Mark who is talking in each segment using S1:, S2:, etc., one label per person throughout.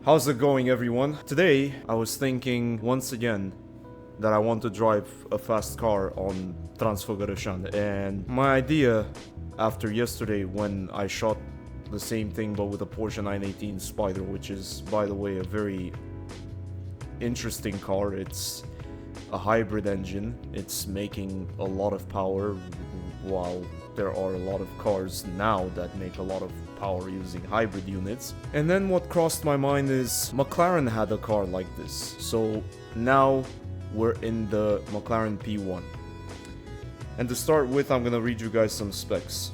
S1: How's it going, everyone? Today, I was thinking once again that I want to drive a fast car on Transfagarasan, and my idea after yesterday when I shot the same thing but with a Porsche 918 Spider, which is, by the way, a very interesting car. It's a hybrid engine. It's making a lot of power, while there are a lot of cars now that make a lot of power using hybrid units. And then what crossed my mind is McLaren had a car like this. So now we're in the McLaren P1. And to start with, I'm gonna read you guys some specs.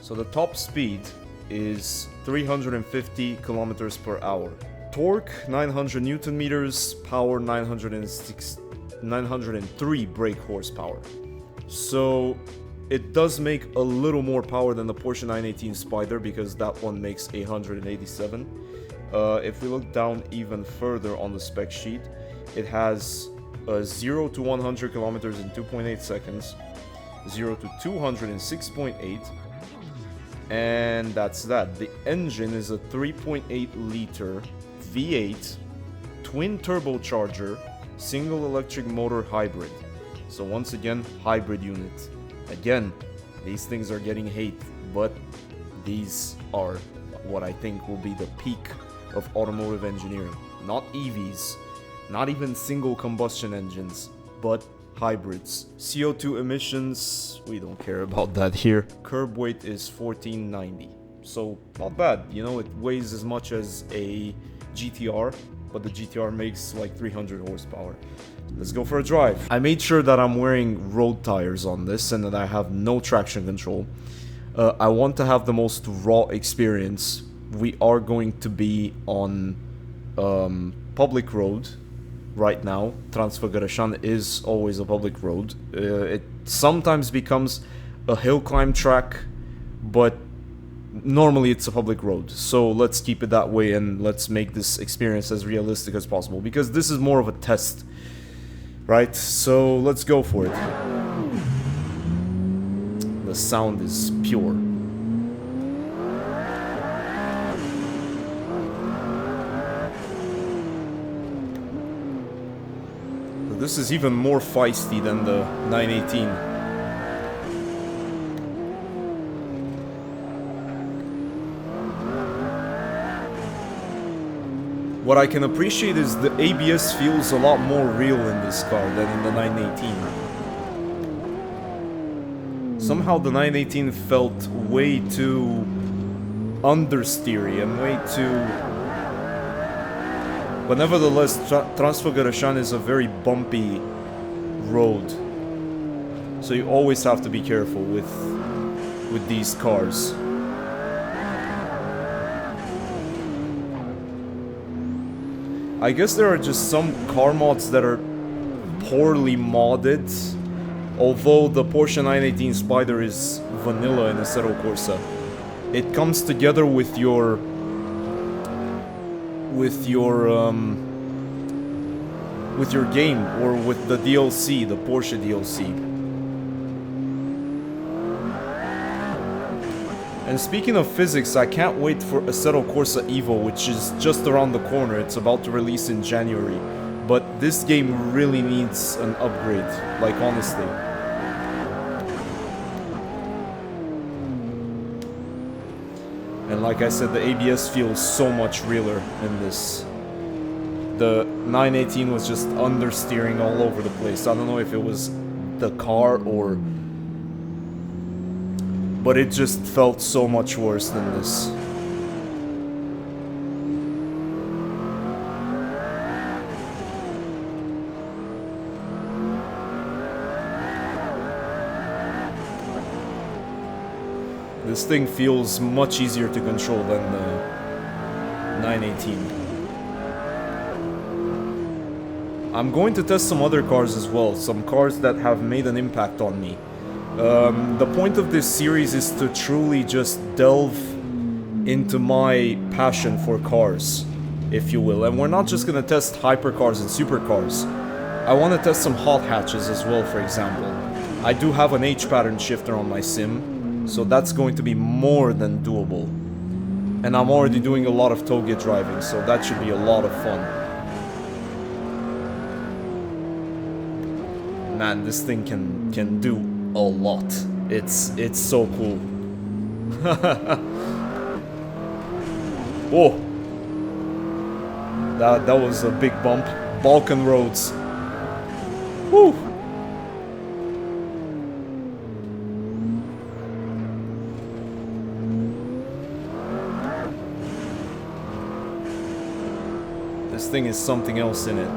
S1: So the top speed is 350 kilometers per hour. Torque 900 Newton meters, power 903 brake horsepower. So it does make a little more power than the Porsche 918 Spider because that one makes 887. If we look down even further on the spec sheet, it has 0 to 100 kilometers in 2.8 seconds, 0 to 200 in 6.8, and that's that. The engine is a 3.8 liter V8 twin turbocharger single electric motor hybrid. So once again, hybrid unit. Again, these things are getting hate, but these are what I think will be the peak of automotive engineering. Not EVs, not even single combustion engines, but hybrids. CO2 emissions, we don't care about that here. Curb weight is 1490. So not bad, you know, it weighs as much as a GTR, but the GTR makes like 300 horsepower. Let's go for a drive. I made sure that I'm wearing road tires on this and that I have no traction control. I want to have the most raw experience. We are going to be on public road right now. Transfagarasan is always a public road. It sometimes becomes a hill climb track, but normally it's a public road. So let's keep it that way and let's make this experience as realistic as possible, because this is more of a test. Right, so let's go for it. The sound is pure. This is even more feisty than the 918. What I can appreciate is the ABS feels a lot more real in this car than in the 918. Somehow the 918 felt way too understeery and way too... But nevertheless, Transfagarasan is a very bumpy road. So you always have to be careful with these cars. I guess there are just some car mods that are poorly modded, although the Porsche 918 Spider is vanilla in Assetto Corsa. It comes together with your game, or with the DLC, the Porsche DLC. And speaking of physics, I can't wait for Assetto Corsa Evo, which is just around the corner. It's about to release in January. But this game really needs an upgrade, like honestly. And like I said, the ABS feels so much realer in this. The 918 was just understeering all over the place. I don't know if it was the car or... but it just felt so much worse than this. This thing feels much easier to control than the 918. I'm going to test some other cars as well, some cars that have made an impact on me. The point of this series is to truly just delve into my passion for cars, if you will. And we're not just gonna test hypercars and supercars. I want to test some hot hatches as well, for example. I do have an H pattern shifter on my sim, so that's going to be more than doable. And I'm already doing a lot of toge driving, so that should be a lot of fun. Man, this thing can do a lot. It's so cool. Whoa. That was a big bump. Balkan roads. Woo. This thing is something else in it.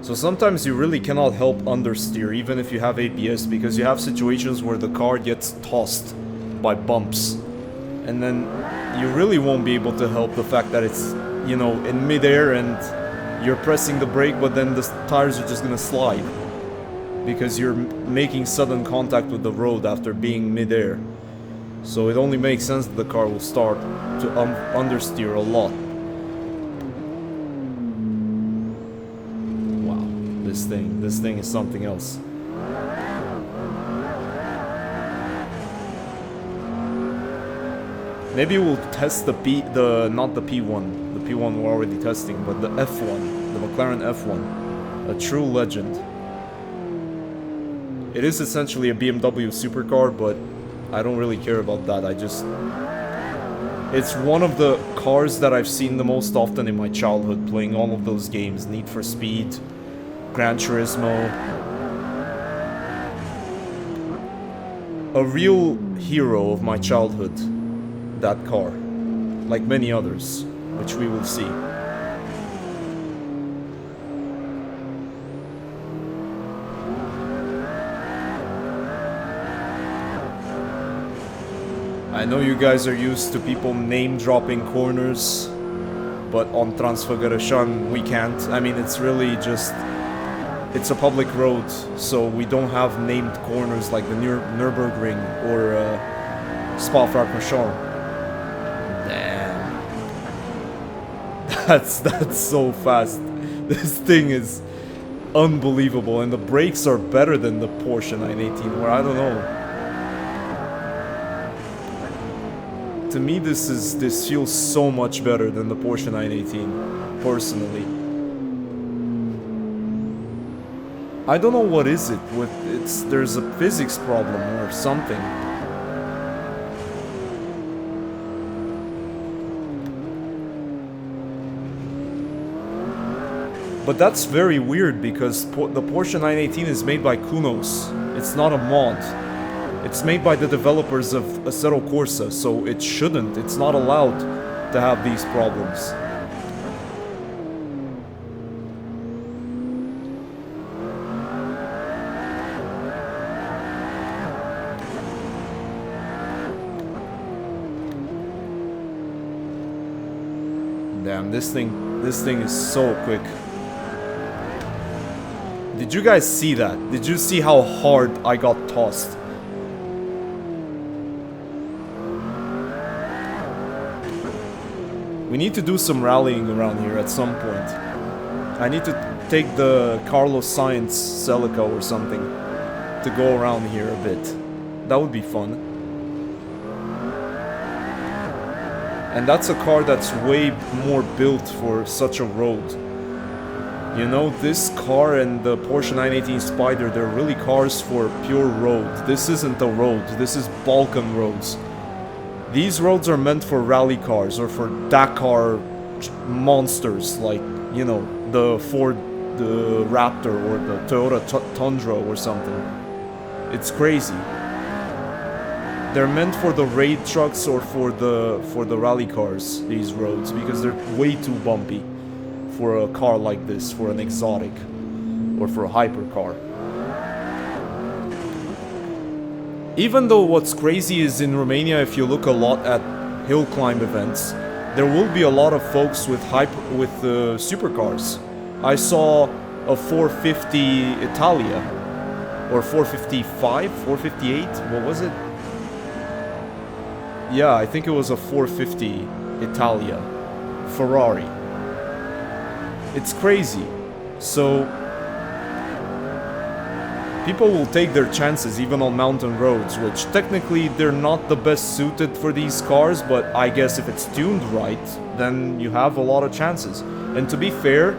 S1: So sometimes you really cannot help understeer even if you have ABS, because you have situations where the car gets tossed by bumps. And then you really won't be able to help the fact that it's, you know, in midair and you're pressing the brake, but then the tires are just gonna slide. Because you're making sudden contact with the road after being midair. So it only makes sense that the car will start to understeer a lot. This thing is something else. Maybe we'll test not the P1. The P1 we're already testing, but the F1, the McLaren F1, a true legend. It is essentially a BMW supercar, but I don't really care about that. It's one of the cars that I've seen the most often in my childhood, playing all of those games, Need for Speed, Gran Turismo. A real hero of my childhood, that car. Like many others, which we will see. I know you guys are used to people name-dropping corners, but on Transfagarasan we can't. I mean, it's really just... It's a public road, so we don't have named corners like the Nürburgring or Spa-Francorchamps. Damn. That's so fast. This thing is unbelievable, and the brakes are better than the Porsche 918, where I don't know. To me, this feels so much better than the Porsche 918, personally. I don't know what is it with there's a physics problem or something. But that's very weird because the Porsche 918 is made by Kunos. It's not a mod. It's made by the developers of Assetto Corsa, so it shouldn't. It's not allowed to have these problems. Damn, this thing is so quick. Did you guys see that? Did you see how hard I got tossed? We need to do some rallying around here at some point. I need to take the Carlos Sainz Celica or something to go around here a bit. That would be fun. And that's a car that's way more built for such a road. You know, this car and the Porsche 918 Spider, they're really cars for pure road. This isn't a road, this is Balkan roads. These roads are meant for rally cars or for Dakar monsters like, you know, the Ford the Raptor or the Toyota Tundra or something. It's crazy. They're meant for the raid trucks or for the rally cars, these roads, because they're way too bumpy for a car like this, for an exotic or for a hypercar. Even though what's crazy is in Romania, if you look a lot at hill climb events, there will be a lot of folks with supercars. I saw a 450 Italia, or 455, 458, what was it? Yeah, I think it was a 450 Italia Ferrari. It's crazy. So people will take their chances even on mountain roads, which technically they're not the best suited for these cars, but I guess if it's tuned right, then you have a lot of chances. And to be fair,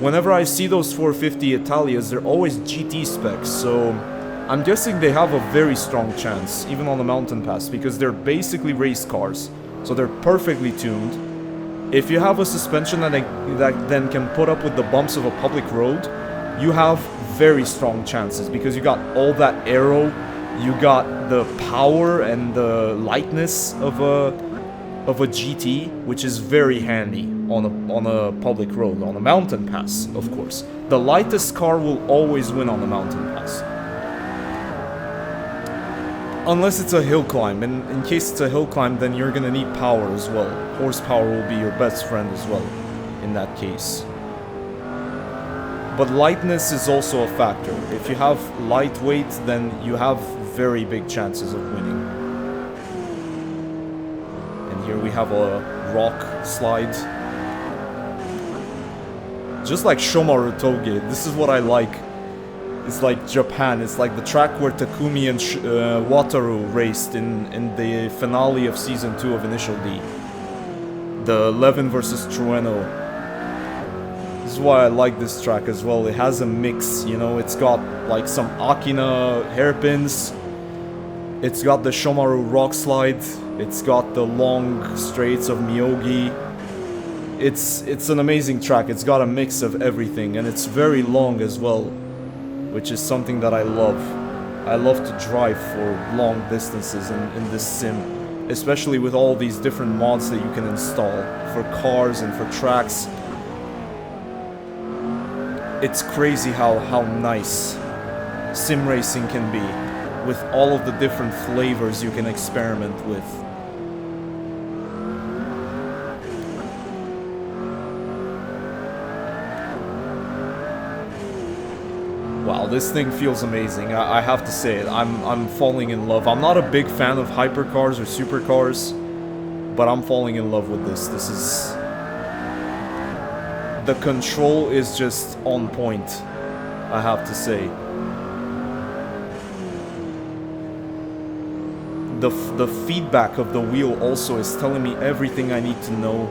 S1: whenever I see those 450 Italias, they're always GT specs, so I'm guessing they have a very strong chance, even on the mountain pass, because they're basically race cars, so they're perfectly tuned. If you have a suspension that then can put up with the bumps of a public road, you have very strong chances, because you got all that aero, you got the power and the lightness of a GT, which is very handy on a public road, on a mountain pass, of course. The lightest car will always win on the mountain pass. Unless it's a hill climb, and in case it's a hill climb, then you're gonna need power as well. Horsepower will be your best friend as well, in that case. But lightness is also a factor. If you have lightweight, then you have very big chances of winning. And here we have a rock slide. Just like Shomaru Toge, this is what I like. It's like Japan, it's like the track where Takumi and Wataru raced in the finale of Season 2 of Initial D. The Levin versus Trueno. This is why I like this track as well. It has a mix, you know, it's got like some Akina hairpins, it's got the Shomaru rock slide, it's got the long straights of Miyogi. It's an amazing track, it's got a mix of everything, and it's very long as well, which is something that I love. I love to drive for long distances in this sim, especially with all these different mods that you can install for cars and for tracks. It's crazy how nice sim racing can be, with all of the different flavors you can experiment with. Wow, this thing feels amazing. I have to say it. I'm falling in love. I'm not a big fan of hypercars or supercars, but I'm falling in love with this. This is... the control is just on point, I have to say. The feedback of the wheel also is telling me everything I need to know.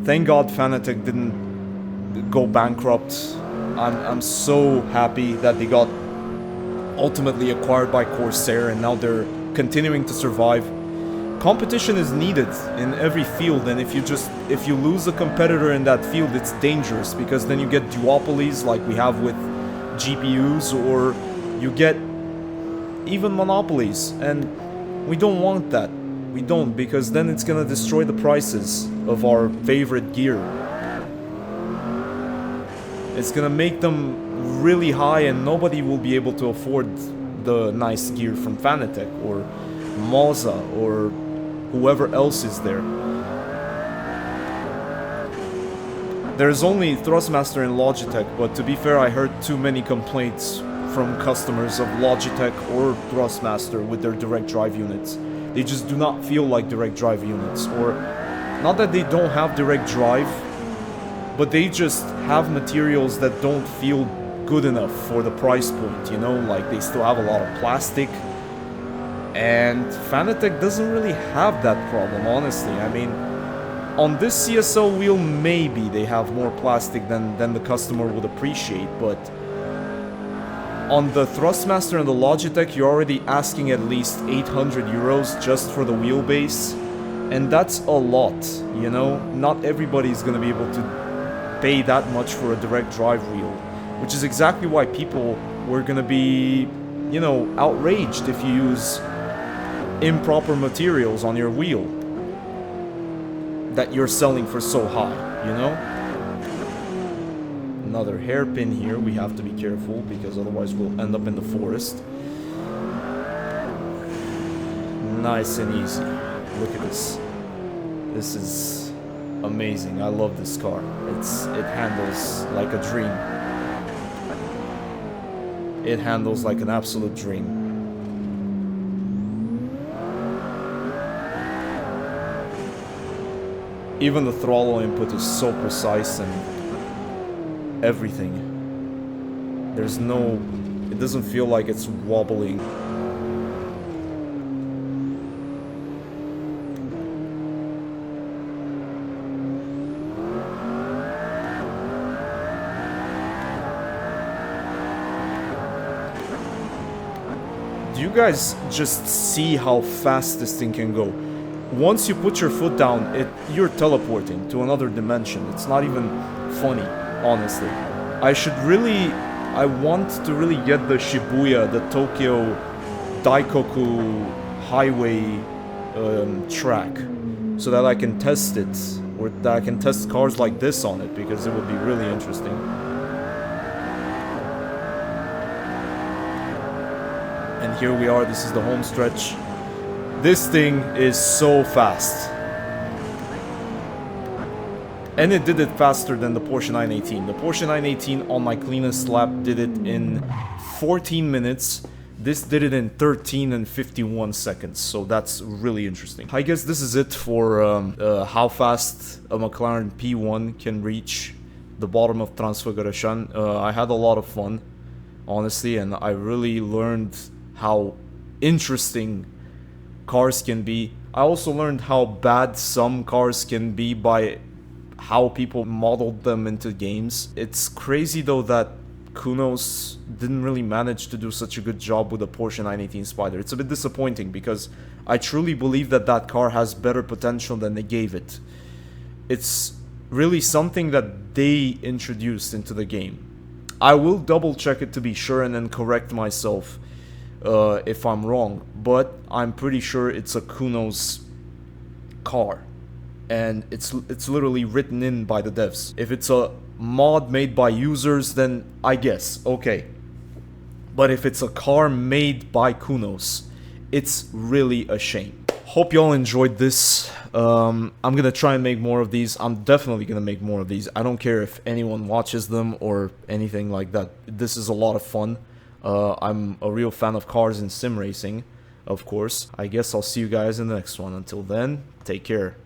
S1: Thank God Fanatec didn't go bankrupt. I'm so happy that they got ultimately acquired by Corsair, and now they're continuing to survive. Competition is needed in every field, and if you lose a competitor in that field, it's dangerous, because then you get duopolies like we have with GPUs, or you get even monopolies, and we don't want that. We don't, because then it's gonna destroy the prices of our favorite gear. It's gonna make them really high, and nobody will be able to afford the nice gear from Fanatec or Moza or whoever else is there. There's only Thrustmaster and Logitech, but to be fair, I heard too many complaints from customers of Logitech or Thrustmaster with their direct drive units. They just do not feel like direct drive units, or not that they don't have direct drive, but they just have materials that don't feel good enough for the price point, you know, like they still have a lot of plastic. And Fanatec doesn't really have that problem, honestly. I mean, on this CSL wheel, maybe they have more plastic than the customer would appreciate, but on the Thrustmaster and the Logitech, you're already asking at least 800 euros just for the wheelbase, and that's a lot, you know? Not everybody's gonna be able to pay that much for a direct drive wheel, which is exactly why people were gonna be, you know, outraged if you use improper materials on your wheel that you're selling for so high, you know? Another hairpin here, we have to be careful, because otherwise we'll end up in the forest. Nice and easy. Look at this. This is amazing. I love this car. It handles like a dream. It handles like an absolute dream. Even the throttle input is so precise and everything. There's no doesn't feel like it's wobbling. Do you guys just see how fast this thing can go? Once you put your foot down, you're teleporting to another dimension. It's not even funny, honestly. I want to really get the Shibuya, the Tokyo Daikoku highway track, so that I can test it, or that I can test cars like this on it, because it would be really interesting. And here we are, this is the home stretch. This thing is so fast. And it did it faster than the Porsche 918. The Porsche 918 on my cleanest lap did it in 14 minutes. This did it in 13 and 51 seconds. So that's really interesting. I guess this is it for how fast a McLaren P1 can reach the bottom of Transfagarasan. I had a lot of fun, honestly, and I really learned how interesting cars can be. I also learned how bad some cars can be by how people modeled them into games. It's crazy though that Kunos didn't really manage to do such a good job with the Porsche 918 Spider. It's a bit disappointing because I truly believe that that car has better potential than they gave it. It's really something that they introduced into the game. I will double check it to be sure and then correct myself if I'm wrong, but I'm pretty sure it's a Kunos car. And it's literally written in by the devs. If it's a mod made by users, then I guess, okay. But if it's a car made by Kunos, it's really a shame. Hope y'all enjoyed this. I'm gonna try and make more of these. I'm definitely gonna make more of these. I don't care if anyone watches them or anything like that. This is a lot of fun. I'm a real fan of cars and sim racing, of course. I guess I'll see you guys in the next one. Until then, take care.